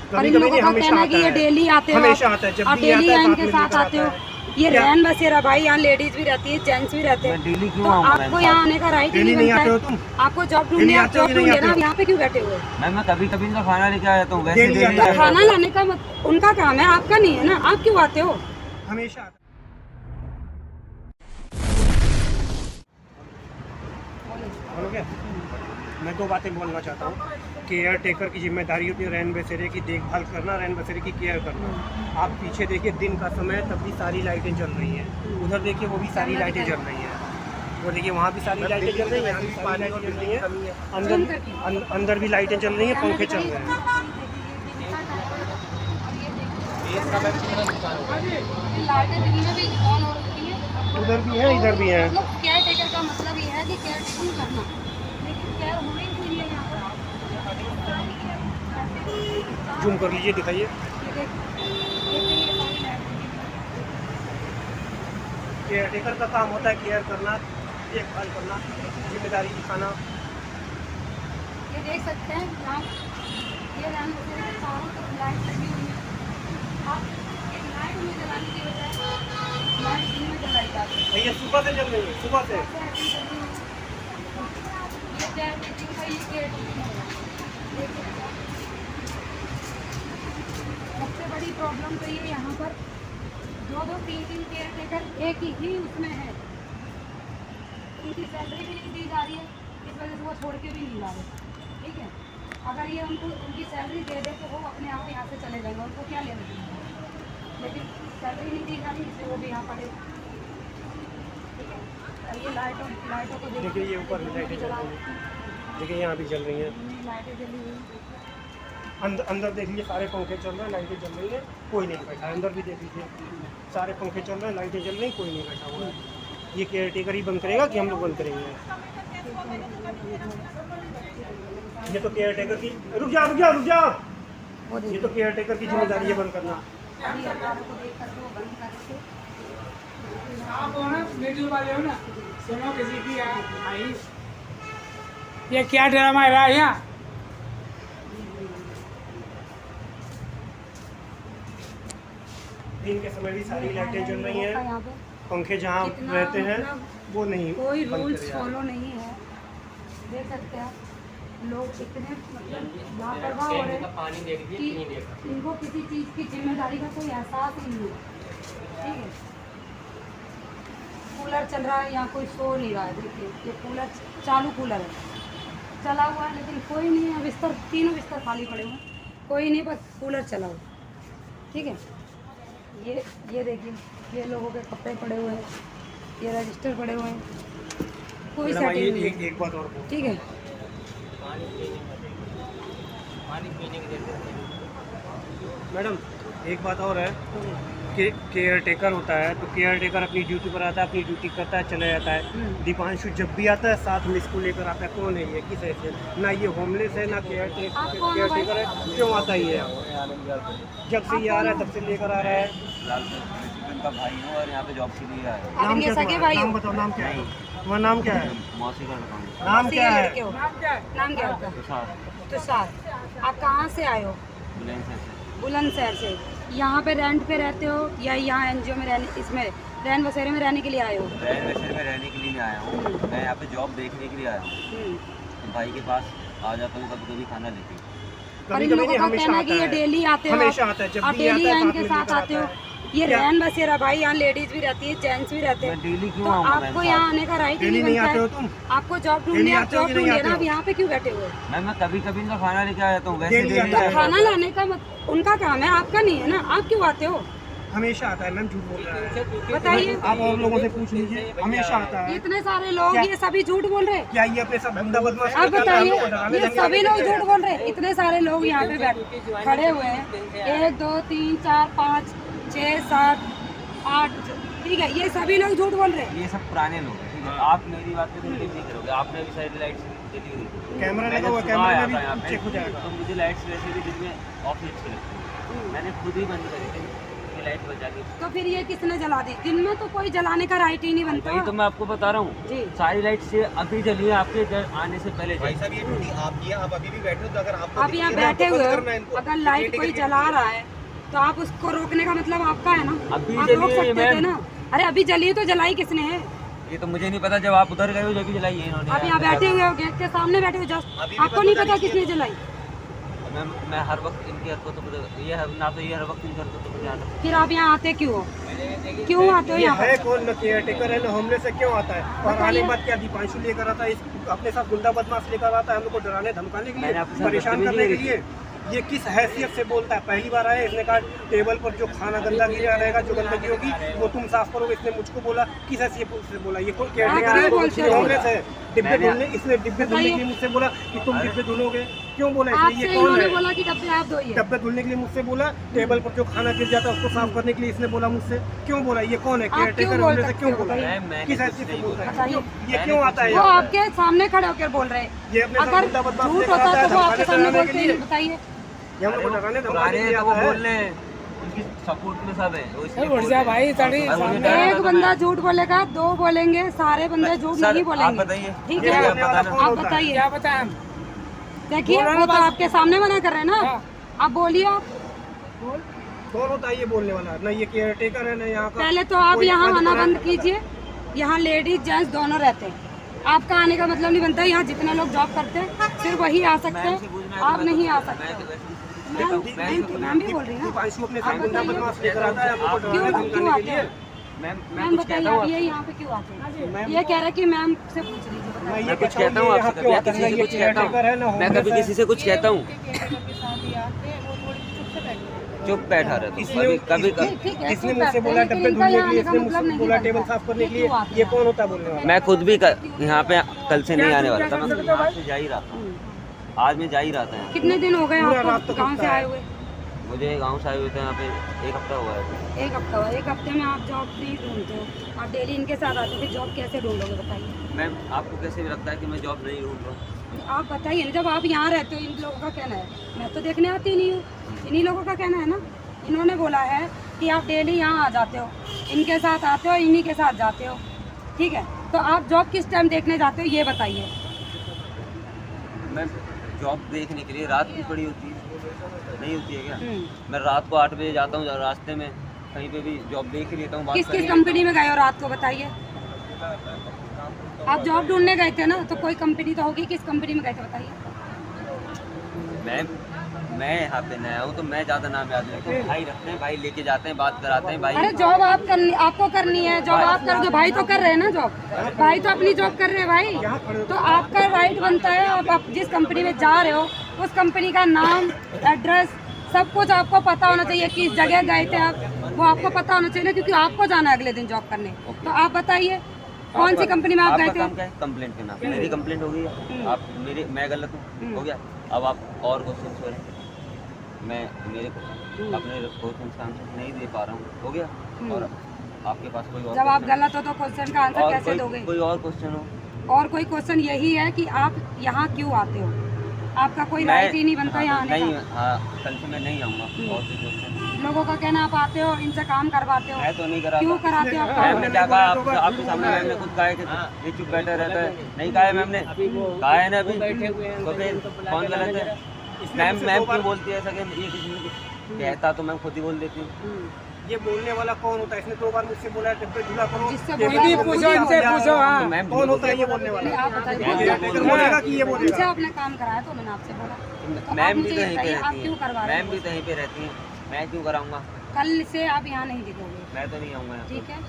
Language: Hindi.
और इन लोगों का कहना है कि ये डेली आते हो और डेली यहाँ इनके साथ आते हो। ये रैन बसेरा भाई, यहाँ लेडीज भी रहती है, जेंट्स भी रहते हैं। डेली क्यों तो आपको यहाँ आने का राइट ही नहीं बनता है। आपको जॉब ढूंढनी है, आप जॉब ढूंढिए ना, यहाँ पे क्यों बैठे हुए? मैं कभी कभी इनका खाना लेके आ जाता हूँ, वैसे डेली खाना लाने का उनका काम है, आपका नहीं है ना। आप क्यों आते हो? हमेशा बोलोगे? मैं दो बातें बोलना चाहता हूँ। केयर टेकर की जिम्मेदारी होती है रैन बसेरे की देखभाल करना, रैन बसेरे की केयर करना। आप पीछे देखिए, दिन का समय है तब भी सारी लाइटें जल रही हैं। उधर देखिए, वो भी सारी लाइटें जल रही हैं। वो देखिए, वहाँ भी सारी लाइटें जल रही हैं, यहाँ भी सारी लाइटें जल रही हैं। अंदर भी लाइटें जल रही हैं, पंखे चल रहे हैं। उधर भी है, इधर भी है। केयर टेकर का मतलब ये है कि केयर टेकर करना, लेकिन केयर होनी चाहिए यहाँ पर। जूम कर लीजिए, दिखाइए। केयर टेकर का काम होता है केयर करना, देखभाल करना, जिम्मेदारी दिखाना। ये देख सकते हैं यहाँ ये रैन बसेरे के चारों तरफ लाइट लगी हुई है। आप एक लाइट में जलाने की बजाय लाइट दिन में जलाई जाती है। ये सुबह से जल रही है, सुबह से। ये केयर टेकिंग का ये केयर टेकिंग है। सबसे बड़ी प्रॉब्लम तो ये यहाँ पर 2-2 3-3 केयर टेकर एक ही उसमें है। उनकी सैलरी भी नहीं दी जा रही है, इस वजह से वो छोड़ के भी नहीं जा रहे। ठीक है, अगर ये उनको उनकी सैलरी दे दे तो वो अपने आप यहाँ से चले जाएंगे, उनको क्या लेना चाहिए। लेकिन सैलरी नहीं दी जा रही, इसलिए वो भी यहाँ पड़े। ठीक है, और ये लाइटों को देखिए, ये ऊपर भी लाइटें जल रही हैं। देखिए, यहाँ भी जल रही हैं, लाइटें जली हुई। अंदर देख लीजिए, सारे पंखे चल रहे हैं, लाइटें जल रही हैं, कोई नहीं बैठा है। अंदर भी देख लीजिए, सारे पंखे चल रहे हैं, लाइटें जल रही हैं, कोई नहीं बैठा हुआ है। ये केयर टेकर ही बंद करेगा कि हम लोग बंद करेंगे? ये तो केयर टेकर की, रुक जा। ये तो केयर टेकर की जिम्मेदारी है बंद करना। आप हो ना, मिडिल वाले हो ना, सुनो किसी की आई। ये क्या ड्रामा है रहा यहाँ? दिन के समय भी सारी लाइटें जल रही हैं, पंखे जहाँ रहते हैं वो नहीं, कोई रूल्स फॉलो नहीं है। देख सकते हैं लोग इतने मतलब लापरवाह हो रहे हैं कि इनको किसी चीज़ की जिम्मेदारी का कोई एहसास ही नहीं है। ठीक है, कूलर चल रहा है, यहाँ कोई सो नहीं रहा है। देखिए, ये कूलर चालू कूलर है, चला हुआ है, लेकिन कोई नहीं है। बिस्तर, तीनों बिस्तर खाली पड़े हुए हैं, कोई नहीं, बस कूलर चला हुआ। ठीक है, ये देखिए, ये लोगों के कपड़े पड़े हुए हैं, ये रजिस्टर पड़े हुए हैं, कोई सेटिंग नहीं है। एक बात और बोल। ठीक है, मैडम, एक बात और है कि केयर टेकर होता है तो केयर टेकर अपनी ड्यूटी पर आता है, अपनी ड्यूटी करता है, चला जाता है। दीपांशु जब भी आता है साथ में इसको लेकर आता है। कौन है ये, किस हैसियत? ना ये होमलेस है, ना केयर टेकर है। क्यों आता ही है? जब से ये आ रहा है तब से लेकर आ रहा है। का भाई हूँ और यहाँ पे जॉब के लिए आया हूँ। नाम क्या है? नाम बताओ, नाम क्या है तुम्हारा? नाम क्या है? मौसी का लड़का। नाम क्या है? नाम क्या होता है? तुषार। आप कहाँ से आए हो? बुलंदशहर से। यहाँ पे रेंट पे रहते हो या यहाँ एनजीओ में रहने, इसमें रैन बसेरे में रहने के लिए आए हो? रैन बसेरे में रहने के लिए नहीं आया हूँ, मैं यहाँ पे जॉब देखने के लिए आया हूँ। भाई के पास आ जाता हूँ, कभी कभी खाना लेके। और इन लोगों का कहना है कि ये डेली आते हो और डेली यहाँ इनके साथ आते हो। ये रैन बसेरा भाई, यहाँ लेडीज भी रहती है, जेंट्स भी रहते हैं। डेली क्यों तो आपको यहाँ आने का राइट ही नहीं बनता है। आपको जॉब ढूंढनी है, आप जॉब ढूंढिए ना, आप यहाँ पे क्यों बैठे हुए? मैं कभी कभी इनका खाना लेके आ जाता हूँ, वैसे डेली खाना लाने का उनका काम है, आपका नहीं है ना। आप क्यों आते हो? हमेशा आता है। मैम झूठ बोल रहा है, बताइए। आप और लोगों से पूछ लीजिए, हमेशा आता है। इतने सारे लोग ये सभी झूठ बोल रहे हैं। क्या ये अपने सब धंधा बदमाश? आप बताइए, ये सभी लोग झूठ बोल रहे हैं। इतने सारे लोग यहाँ पे खड़े हुए हैं, 1 2 3 4 5 6 7 8, ठीक है, ये सभी लोग झूठ बोल रहे हैं। ये सब पुराने लोग हैं, ठीक है। आप मेरी बात पे बिल्कुल नहीं करोगे, आपने भी सारी लाइट्स जली हुई थी, कैमरा लगा हुआ, कैमरा में भी चेक हो जाएगा। तो मुझे लाइट्स वैसे भी दिन में ऑफ ही अच्छी लगती है, मैंने खुद ही बंद करी थी। की लाइट बचा ली। तो फिर ये किसने जला दी? दिन में तो कोई जलाने का राइट ही नहीं बनता। वही तो मैं आपको बता रहा हूँ, जी। सारी लाइट से अभी जली है, आपके आने से पहले भाई जली। साहब ये ड्यूटी आप किया, आप अभी भी बैठे हो, तो अगर आपको आप यहाँ दिख रही है, बैठे आपको हुए बंद हो, करना है इनको। अगर लाइट कोई जला रहा है तो आप उसको रोकने का मतलब आपका है ना, अभी आप जली रोक है सकते थे मैम। ना। अरे अभी जली है तो जलाई किसने है? ये तो मुझे नहीं पता, जब आप उधर गए हो जब जलाई है इन्होंने। आप यहाँ बैठे हुए हो, गेट के सामने बैठे हो जस्ट, अभी भी आपको नहीं बंद पता करिए। किसने जलाई? मैं हर वक्त इनकी हरकतों को ये ना तो ये हर वक्त इनकी हरकतों को ध्यान रखता फिर आप यहाँ आते क्यों हो? क्यों आते हो ये यहाँ है पर? कौन, न केयर टेकर है, न हमले से क्यों आता है? और बताइए। आने के बाद क्या दीपांशु लेकर आता है, अपने साथ गुंडा बदमाश लेकर आता है, हम लोग को डराने धमकाने के मैंने लिए, आपके साथ परेशान बदतमीजी करने के नहीं लिए। ये किस हैसियत से बोलता है? पहली बार आया, इसने कहा टेबल पर जो खाना गंदा गिरा रहेगा, जो गंदगी होगी वो तुम साफ करोगे, इसने मुझको बोला। किस हैसियत से बोला? ये कोई केयर आप टेकर क्यों है? बोलते ये हो? होमलेस है। डिब्बे मैंने- धुलने, इसने डिब्बे धुलने के लिए मुझसे बोला कि तुम डिब्बे धुलोगे। क्यों बोला इसने? आपसे ये कौन इन्होंने है? बोला कि डब्बे आप धोइए। डब्बे धुलने के लिए मुझसे बोला, टेबल पर जो खाना गिर जाता है उसको साफ करने के लिए इसने बोला मुझसे। क्यों बोला? ये कौन है? आप केयर क्यों टेकर बोल हमले से सकते क्यों हो? बोला? बताइए। मैंने किस कुछ हैसियत से नहीं बोलता है? बताइए। ये मैंने क्यों कुछ आता है वो यहाँ पर? आपके सामने खड़े होकर बोल रहे हैं। ये अपने साथ अगर गुंडा बदमाश झूठ लेकर होता आता है, तो वो आपके धमकाने सामने डराने बोलते के ही लिए। नहीं। बताइए। ये हम लोग को डराने धमकाने पुराने के लिए तो वो आता है। बोल रहे हैं, उनकी सपोर्ट में सब है, वो इसलिए उठ बोल जा रहे हैं। भाई, तड़ी और मुझे सामने। डर एक लगा बंदा मैं- झूठ बोलेगा, दो बोलेंगे, सारे बंदे झूठ सर, नहीं आप बोलेंगे। बताइए। ठीक ये है, बोलने वाला कौन आप होता है? बताइए। क्या बताएं हम? देखिए बोलो ना वो तो बस। आपके सामने मना कर रहे हैं ना, हाँ। आप बोलिए। आप कौन होता है ये बोलने वाला? न ये केयर टेकर है, न यहाँ का पहले तो आप कोई यहाँ आना अधिकारी बंद है। कीजिए। यहाँ लेडीज जेंट्स दोनों रहते हैं। आपका आने का मतलब नहीं बनता। यहाँ जितने लोग जॉब करते हैं सिर्फ वही आ सकते मैम से हैं, पूछना है आप तो मैं नहीं तो- आ मैं सकते तो हो। वैसे- मैम भी बोल रही है ना। दीपांशु अपने आप साथ गुंडा बताइए। बदमाश लेकर आता है, हम लोग को क्यों डराने क्यों धमकाने आते के लिए। हो? मैं मैम कुछ बताइए, कहता हूँ आप ये आपसे। यहाँ पे क्यों आते हैं? मैम, ये कह रहे कि मैम से पूछ लीजिए। मैं बताइए। ये कुछ कहता हूँ यहाँ आपसे, क्यों कभी आता है? किसी से ये कुछ केयर कहता टेकर है, न हूँ, मैं होमलेस कभी है। किसी से कुछ कहता हूँ, चुप बैठा रहता इसने हूँ। कभी कभी ठीक है, इसने चुप मुझसे बैठते बोला हैं, डब्बे लेकिन इनका धुलने के यहाँ लिए, आने का इसने मतलब मुझसे नहीं बोला बनता। टेबल साफ करने के ये लिए। क्यों आते ये हैं? कौन होता है बोलने वाला? मैं खुद भी यहाँ पे कल से नहीं आने वाला था, मैं यहाँ से जा ही रहा था, आज मैं जा ही रहा था। कितने दिन हो गए पूरा रात आपको तो गाँव से खुलता आए है। हुए? मुझे गाँव से आए हुए थे यहाँ पे 1 हफ्ता हुआ है। एक हफ्ता हुआ। एक हफ्ते में आप जॉब नहीं ढूंढते हो, आप डेली इनके साथ आते हो, फिर जॉब कैसे ढूंढोगे? बताइए। मैम आपको कैसे भी लगता है कि मैं जॉब नहीं ढूंढ रहा हूँ? आप बताइए ना, जब आप यहाँ रहते हो, इन लोगों का कहना है, मैं तो देखने आती नहीं हूँ, इन्हीं लोगों का कहना है ना। इन्होंने बोला है कि आप डेली यहाँ आ जाते हो, इनके साथ आते हो, इन्हीं के साथ जाते हो। ठीक है, तो आप जॉब किस टाइम देखने जाते हो ये बताइए। मैं जॉब देखने के लिए रात भी पड़ी होती है, नहीं होती है क्या? हम्म। मैं रात को 8 बजे जाता हूँ, रास्ते में कहीं पे भी जॉब देख लेता हूँ, बात किस कर किस लेता कंपनी में गए हो रात को? बताइए। आप जॉब ढूंढने गए थे ना, तो कोई कंपनी तो होगी। किस कंपनी में गए थे बताइए। हूँ। मैं यहाँ पे नया हूँ तो मैं ज़्यादा नाम याद नहीं रखता। भाई रखते हैं, भाई लेके जाते हैं, बात कराते हैं। भाई अरे जॉब आप करनी, आपको करनी है, जॉब आप करोगे। भाई तो कर रहे हैं ना जॉब, भाई तो अपनी जॉब कर रहे हैं भाई। तो आपका राइट बनता है, आप जिस कंपनी में जा रहे हो उस कंपनी का नाम, एड्रेस, सब कुछ आपको पता होना चाहिए। किस जगह गए थे आप, वो आपको पता होना चाहिए ना, क्योंकि आपको जाना है अगले दिन जॉब करने। तो आप बताइए कौन सी कंपनी में आप आपका गए थे? काम क्या है? कंप्लेंट के नाम। मेरी कंप्लेंट हो गई है, आप मेरे, मैं गलत हूँ, हो गया। अब आप और क्वेश्चन करें, मैं मेरे को अपने क्वेश्चन का आंसर नहीं दे पा रहा हूँ, हो गया। और आपके पास कोई और जब आप question गलत हो तो क्वेश्चन का आंसर और कैसे दोगे? कोई और क्वेश्चन हो? और कोई क्वेश्चन यही है कि आप यहाँ क्यों आते हो? आपका कोई मैं- राइट ही नहीं बनता यहाँ आने नहीं, का। हाँ, कल से मैं नहीं आऊँगा। और कोई क्वेश्चन? लोगों का कहना आप आते हो, इनसे काम करवाते हो। मैं तो नहीं करा। क्यों कराते हो आप मैम काम? ने क्या कहा? आपके सामने मैम ने खुद कहा है कि ये चुप बैठा रहता है। नहीं कहा है मैम ने? कहा है ना अभी? तो फिर कौन गलत है? मैम मैम क्यों बोलती है ऐसा? कि ये किसी ने कहता तो मैं खुद ही बोल देती हूँ। ये बोलने वाला कौन होता है? इसने 2 बार मुझसे बोला डब्बे धुला करो। जिससे टेबल बोला पे वो पूछो, धुला इनसे करो। पूछो, हाँ। तो मैम कौन होता है ये बोलने वाला? नहीं, आप बताइए। मैम केयर टेकर बोलेगा कि ये इनसे बोलेगा? आपने काम कराया तो मैंने आपसे बोला। तो आप मैम भी मुझे तो यहीं पे बताइए, आप रहती क्यों करवा हैं। रहे मैम हो? भी तो यहीं पे रहती हैं, मैं क्यों कराऊंगा? कल से आप यहाँ नहीं दिखोगे। मैं तो नहीं आऊँगा। ठीक है।